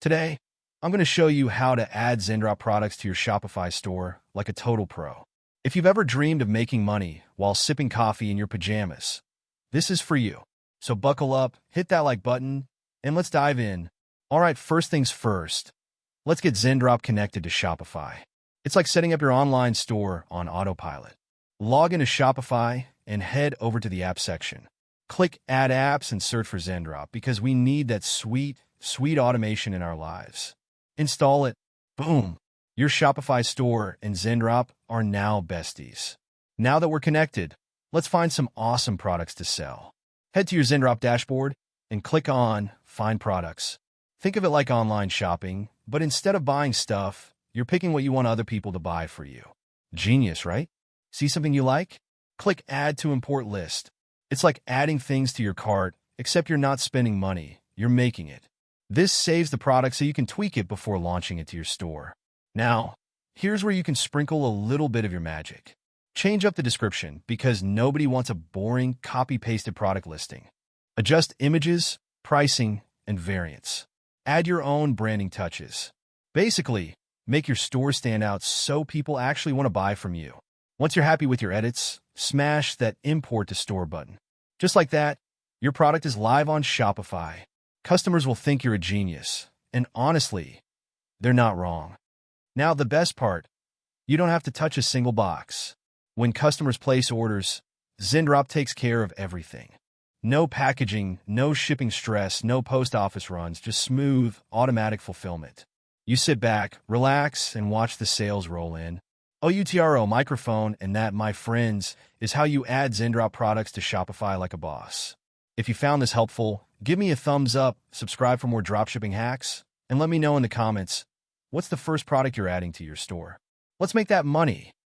Today, I'm going to show you how to add Zendrop products to your Shopify store like a total pro. If you've ever dreamed of making money while sipping coffee in your pajamas, this is for you. So buckle up, hit that like button, and let's dive in. All right, first things first, let's get Zendrop connected to Shopify. It's like setting up your online store on autopilot. Log into Shopify and head over to the app section. Click Add Apps and search for Zendrop because we need that sweet automation in our lives. Install it. Boom. Your Shopify store and Zendrop are now besties. Now that we're connected, let's find some awesome products to sell. Head to your Zendrop dashboard and click on Find Products. Think of it like online shopping, but instead of buying stuff, you're picking what you want other people to buy for you. Genius, right? See something you like? Click Add to Import List. It's like adding things to your cart, except you're not spending money, you're making it. This saves the product so you can tweak it before launching it to your store. Now, here's where you can sprinkle a little bit of your magic. Change up the description because nobody wants a boring, copy-pasted product listing. Adjust images, pricing, and variants. Add your own branding touches. Basically, make your store stand out so people actually want to buy from you. Once you're happy with your edits, smash that Import to Store button. Just like that, your product is live on Shopify. Customers will think you're a genius, and honestly, they're not wrong. Now, the best part, you don't have to touch a single box. When customers place orders, Zendrop takes care of everything. No packaging, no shipping stress, no post office runs, just smooth, automatic fulfillment. You sit back, relax, and watch the sales roll in. OUTRO microphone, and that, my friends, is how you add Zendrop products to Shopify like a boss. If you found this helpful, give me a thumbs up, subscribe for more dropshipping hacks, and let me know in the comments, what's the first product you're adding to your store? Let's make that money.